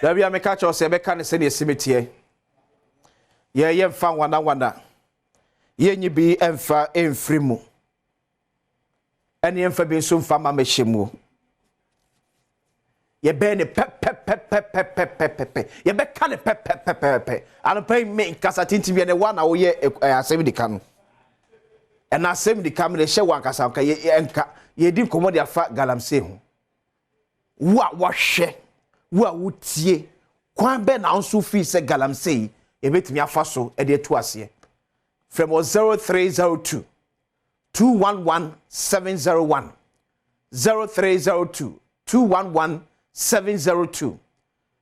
There be a me catch us, be can send a cemetery. Ye fan wanda. Ye nyi bi emfa emfiri mu. Ene emfa bi so mfa ma mehemu. Ye be ne pep. Ye be kan ne pep. Anu pay me nkasa tinti bi ne one wo ye asem di kan. And asem di kan ne hye wan kasa ka ye enka ye di komo de afa galamsey ho. Wa hwe wa wutie kwan be na nso fi se galamsey e betimi afa so e de to ase from 0302 211 701 0302 211 702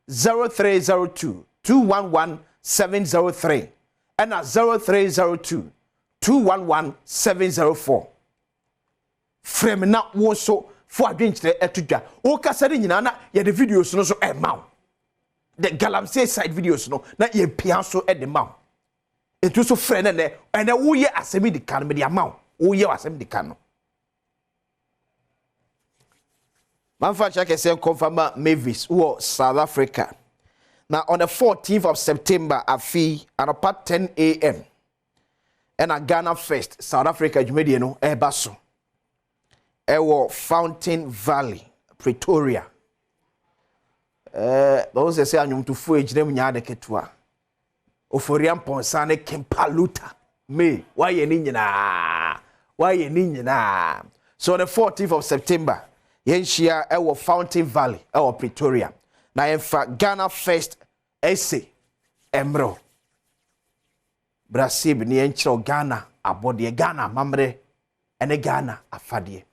0302 211 703 and 0302 211 704 from na wo so for adwenkyere etudwa o kasari nyina na ye the videos no so e maw the galamsey side videos no na ye pia so e de maw etu so frɛ ne ene wo ye asemi di kan me de maw wo ye asemi di kan no manfa check say confirm Mavis who South Africa now on the 14th of September afi at 10 a.m. and a Ghana first South Africa jumedie no e ba so Ewo Fountain Valley, Pretoria. Those say anyum to fu ejire nya de ketua. Oforiam ponsane kempaluta. Me, why ye ni nyina? Why ye ni nyina? So the 14th of September, yenhia ewo Fountain Valley, ewo Pretoria. Na yenfa Ghana first essay emro. Brazil ni yenchiro Ghana abode Ghana mamre ene Ghana afadie.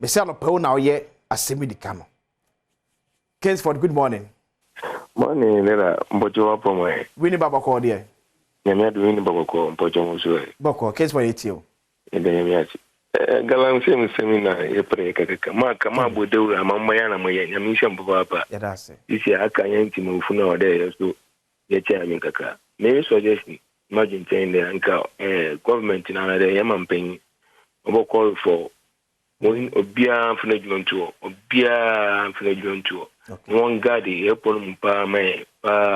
Bese no pe na oye asemi di kano. Kingsford, good morning. Morning, Nera. Mbojo wapo mwe. Wini baba ko de. Nyamia du wini baba ko mbojo mso. Boko, Kingsford etio. Ebe nyamia chi. Galamsey msemina ye pre kaka. Kama bodeura mama yana mwe nyamisha mbaba hapa. Ya dase. Isi aka yanti mufuna ode yeso ye cha kaka. Me suggest imagine tende anka government na na de yama mpenyi. Obo call for when obia mfuna juontuo one guy the airport mpa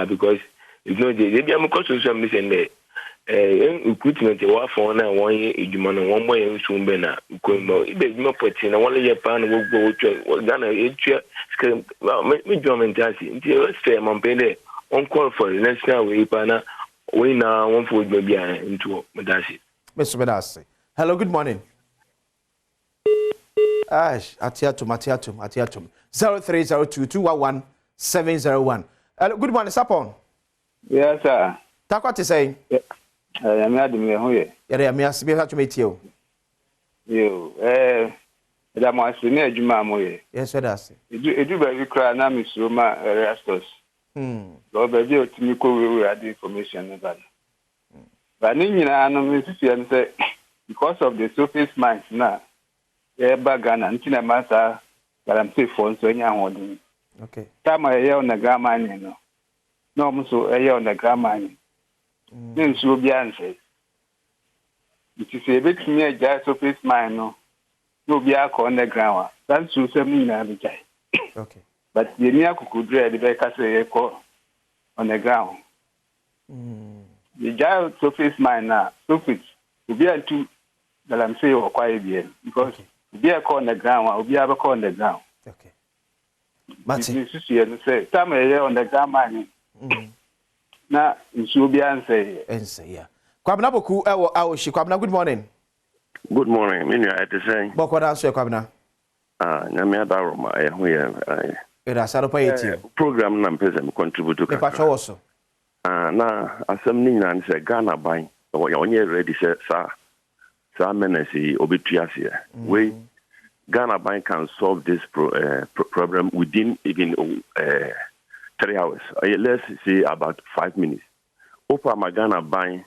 because you know they be am cause social media and equipment wa for na one ejuma no one boy nso mbe na ko mo ibe ejuma poti na one ye pa na go otwa Ghana etwa screen me government asi nti stay mampende on call for the national way pa na we na one for bia into medasi Mr. Bedasi. Hello, good morning. Ash, atiatum. 0302211701. Good morning, Sapon. Yes, sir. Take what to say? I'm Adom here. Who you? Yeah, I'm here to meet you. You, that must be near Juma Moye. Yes, what I say. You do very cry now, Miss Roma Erastus. Lord, baby, to me, we had the information about it. But I know say because of the surface mines now. Ghana ntina masa galamsey phone so nya hodin okay tama ye on the grama ni no no mso ye on the grama ni nso bi anse it is a bit near just surface mine no bi akọ on the grama that so sem na bi jai okay but ye ni akukudre de be ka say ye ko on the ground the giant surface mine na surface bi antu galamsey o kwa bien because be a on the ground, or be a on the ground. Okay. Mati. You see, and say, Tam on the ground, money. Now, you should be answer. Answer, yeah. Kwabna boku, Kwabna, good morning. Good morning. Minu at the same. Boko answer, Kwabna. Nyamia Daroma, program nam pese contribute to Pacho also. Na Asem ni na say Ghana buying. Onye ready say sir. Menesi obituasi. We Ghana Bank can solve this problem within even 3 hours. Let's say about 5 minutes. Opa Ghana Bank,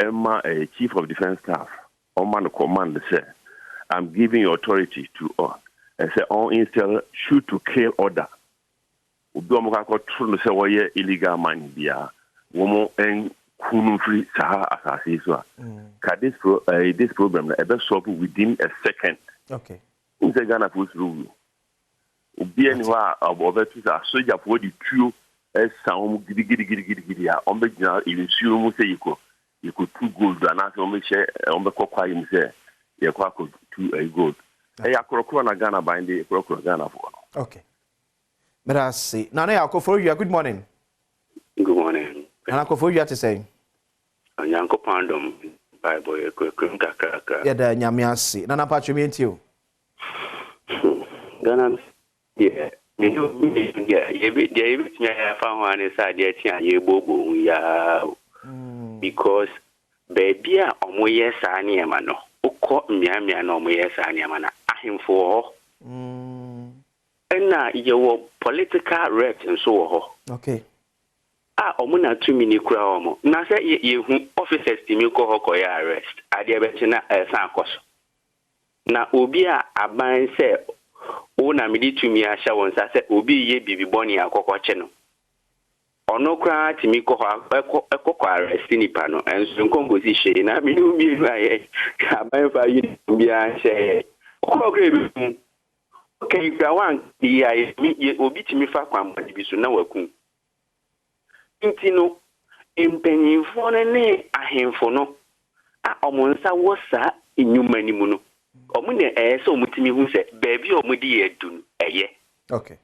Emma, Chief of Defense Staff, Oman command say, I'm giving authority to say on install shoot to kill order. Ubiomaka ko true say why illegal money bia. Womo en free Saha Assassin. This program is solved within a second. Okay. In the Ghana Post rule, Obi ni wa obetu sa soja for the tuo sound gidi ya on be gina ilesuo mu se yiko two gold and so me share on be kokwa yim se ye kwa ko two gold ya korokoro na Ghana binde korokoro Ghana for. Okay. But I see. Nana Yakofo, you good morning. Good morning. Nana Yakofo, you have to say. Yanko Pandom, Bible, Kaka. Yeah, the Nyamiasi. Nana Patrimian you. Ghana, yeah. Yeah, found one inside the Bobo, yeah. Because baby, yes, I near mano. Uko Miami, no, yes, I near mana. I him for. And now your political reps and so. Okay. Omuna 2 minutes crown. Na say you officers timiko hokoya arrest. Ade betina san koso. Na obi a aban say o na medi tumi a sha won say obi ye bibi boni akokoche no. Ono kra timiko ekoko arrest nipa no. Enso nkongosi hye na me no mi aye. Aban fa yi bi a hye. Okokre okay, gra wan di aye obi timi fa kwamadi bi so na waku. Intino impenyimfo ne ahemfo no a omonsa wosa enyuma mu no omune so omutimi hu se baabi omudi edun eye. Okay.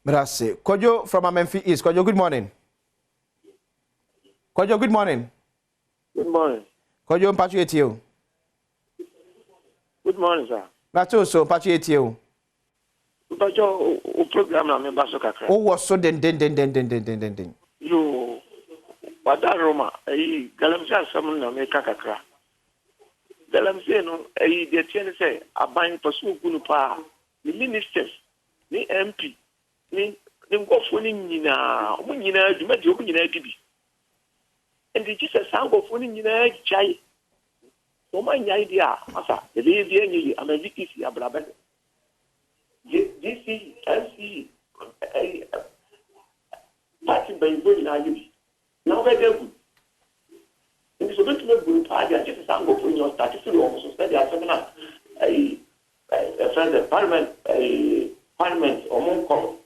Brase Kojo from Amemfi East. Kojo, good morning. Kojo, good morning. Good morning. Kojo mpachu you. Good morning, sir. Bato so mpachu you. Bajo o program na me baso kakra. Oh, was so den. Yo wada Roma galamsey asem na me kakra. Galamsey no de tiene say aban pasu gunu pa ni ministers ni MP ni ngofo ni nyina omo nyina dwumadi omo nyina bibi. And the Jesus angofo ni nyina chai. So my idea asa de be enyi amazikisi abrabe. DC, NC, party by going in now very good. In this event, we will party and just sang up in your statistical office. They are seminar a friend of parliament or more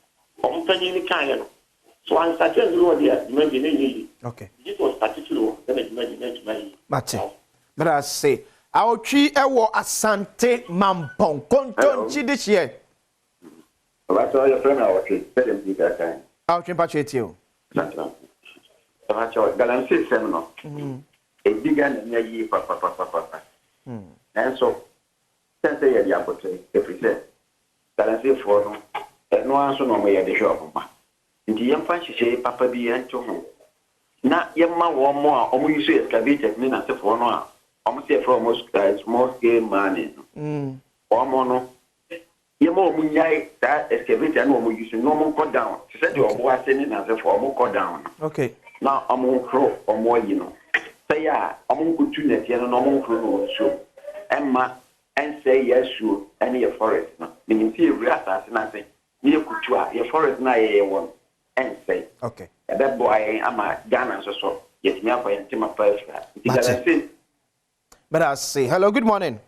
company kind. So I'm starting to do the maybe. Okay. This was statistical, then it made Mate. But I say, our tree ewo asante mampong kontonchi this year. What's all your friend? I was telling you that time. I'll compatriot you. Galamsey seminar. A bigger than a year, papa. And so, since they had the opportunity, if we said, Galamsey for no answer no way at the shop. In the young fancy say, Papa be and to home. Not young man one more, almost you say, excavated me as a for no, almost say for almost small scale money. Or mono. Yemo munyai that excavator no more using no more cut down. She said you are more sending as a form cut down. Okay. Now I'm on crow or more, you know. Say yeah, I'm on good tune at no more crow show. Emma and say yes, sure, and your forest. Meaning see reassas nothing. Near Kutua, your forest na one and say, okay. That boy I'm a Ghana so yet me up and Tim first. But I say hello, good morning.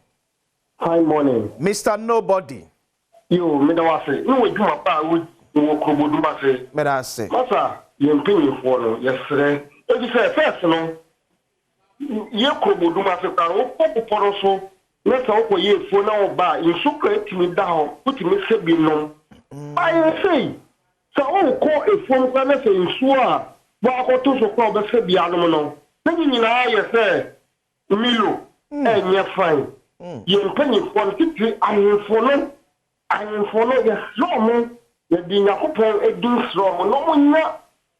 Hi, morning. Mr. Nobody. You, Medawase, no, we do a bar with Krobodumase. But I say, Massa, you pay for no, yesterday. If you say first, no, you Krobodumase, Poroso, let's all ye for now bar, you so great me down, put me say below. I say, so all call a phone planner in Sua, Wako to call the Sebiano. Then you know, you say, Milo, and you're fine. You're paying for the I follow the slow, the Dinakopon, a do slow, no one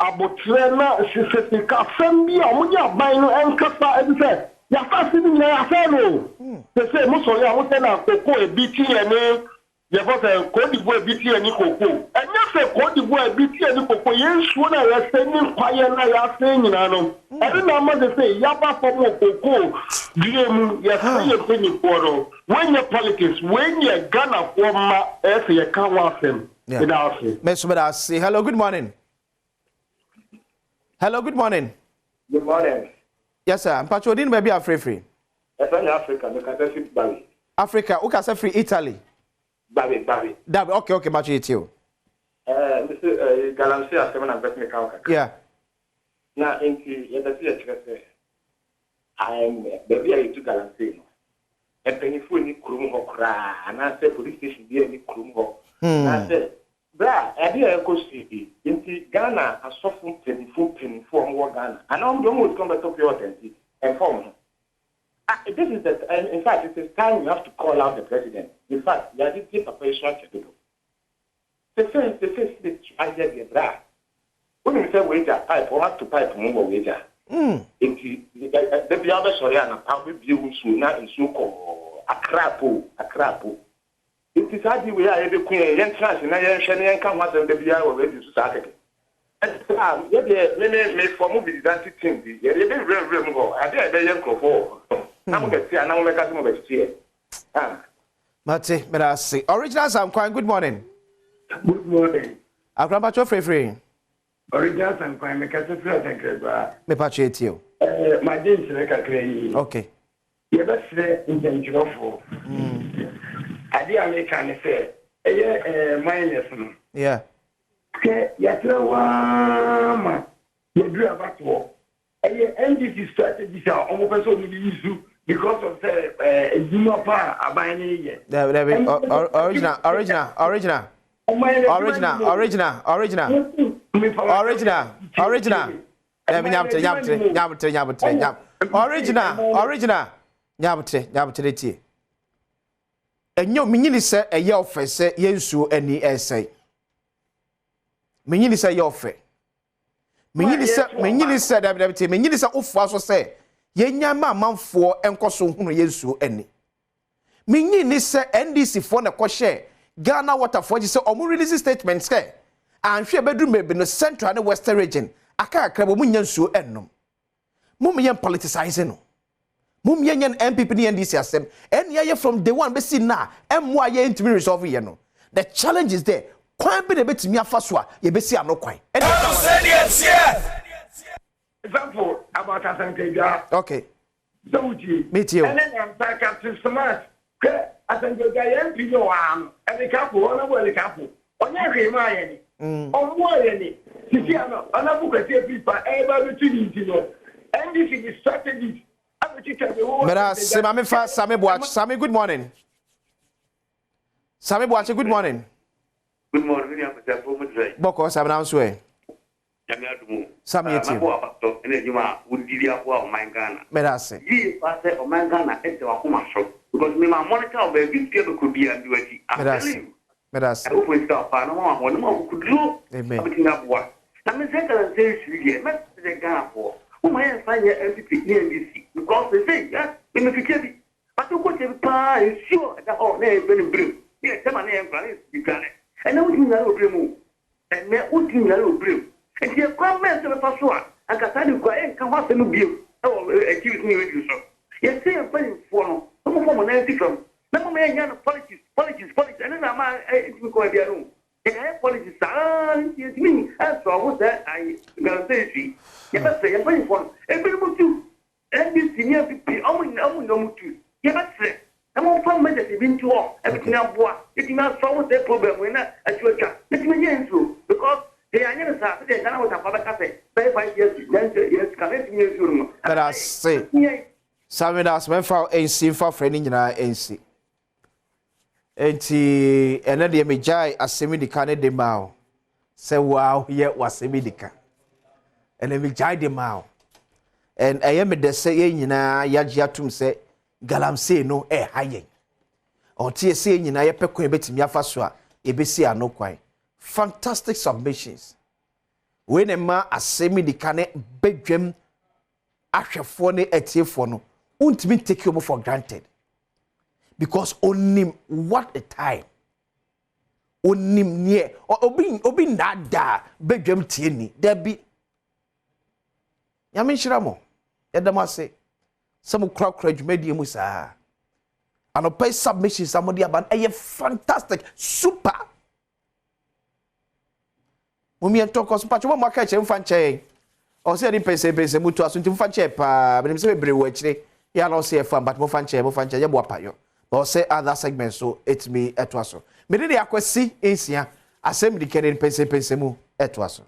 about Trena, Sisika, Fembi, Amuya, Bino, and Kapa, and said, you're fasting in a fellow. They say, Mussolia, what then I cocoa a BT and you got a Cody boy BT and Nicoco. And yes, a Cody boy BT and Nicoco, yes, when I was sending fire and I are saying, I don't know what to say, Yaba for more cocoa, DM, yes, you're penny for when your politics, when you're Ghana for my F, you can't watch them. Without it. Mr. say hello, good morning. Hello, good morning. Good morning. Yes, sir. I'm patrolling baby free. Africa, look at the Bali. Africa, who can say free Italy? Babi. Okay, match it you. Mr. Galamsey Asem na bet me ka. Yeah. Na inki ya da fiye chese. I'm baby I to Galamsey no. E penifo ni kurum ho kra, na se police station bi ni kurum ho. Na se bra, e bi e ko city. Inti Ghana asofu penifo mo Ghana. And I'm the one who come back to your authentic and form. This is the in fact it is time you have to call out the president. In fact, you are the preparation to do. The first I said the bra. When you say wager pipe or have to pipe more wager. The other sorry and how we view sooner in so called a crapo. It is hardly we are able to entrance in a Shannon come out of the BR already to start. May form with that thing. You're very go. I did a young for. I'm going to see another customer of here. Mate, but I say, original Sam Quine, good morning. Good morning. I'll grab at your free. Original Sam Quine, make us a flat and crab. Me patch it you. My days like a crane. Okay. You best say in the for. I did make an affair. Minus. Yeah. Okay, Yatrawa. You drew about war. NDC strategies are almost so issue because of the Zumapa abiding. Original. And you mean say a year of say yensu any essay. Meaning say your fe. Meaning say that meaning say ofu say yenya ma manfo enkoso hunu yensu any. Meaning say NDC for na ko share Ghana water for say omu release statement say and hwe bedru mebe no central and western region aka akra bo munyansu ennom. Mum yen politicizing no. Mum yen MPP ni NDC asem enya from day one be see na emmo aye intimi resolve ye no. The challenge is there. Kwan be na betimi afa so a ye besi ano kwan. Example about Asanteja. Okay. Zoji. Meet you. And then I'm back up to smart. Asanteja MP no am. And the couple, on the couple. On your remind. On more any. Sisiano, on a book of people able to know. And this is the strategy. Sammy, good morning. Sammy Boache, good morning. Good morning, I'm Boko, Sam Answe. Sammy, it's you. Medase. Ye, Pastor, or my Ghana, and the Akuma shop. Because me, my monitor, baby, people could be under it. Medase. I hope we start, one more could do. Amen. Up what? I'm a second and say, met the Ghana for. Who might find your MPP near this? Because they say, yes, in the future. But to put a pie is sure that all name very brim. Yes, some name is you got it. And now you know brim. And me would you know brim. And you come back to the first one. I got to go and come up and be. Oh, accuse me with you, sir. Yes, say I'm playing for no more than from. No man, politics, and then I'm going to be a room. And I have politics, it's me. As for what that I got to say, you must say, I'm playing for everyone too. And this senior people, no too. You must say, I'm all from medicine into all. Everything I bought, it not solve the problem when I church. Let me answer because they are never started. They don't have a cafe. 5 years, yes, correct me. But I say, Sammy, that's when for AC for friending in our AC. Enti enade me jai asemi di kane de mao se wow ye wasemi di ka ene me jai de mao en eye me de se ye nyina yaji atum se galamsey no hayen o tie se ye nyina ye pekon betimi afa so a e besi ano kwan fantastic submissions we ne ma asemi di kane bedwam ahwefo ne atiefo no untimi take you for granted. Because onim what a time. Onim near or obi nada bedwam tie ni there be. Yamin shiramo. Edama say some crowd dwumadi mu saa. And pay submission somebody about a fantastic super. Mumi en talk us patch mo market che mfa nche. O say di pese mutu asunti mfa nche pa. Benim say bebre wo akire. Ya no say fan but mo fa nche ye bo apayo. or say other segments so it's me etwaso me de akwasi ensia asem di kene pense mu etwaso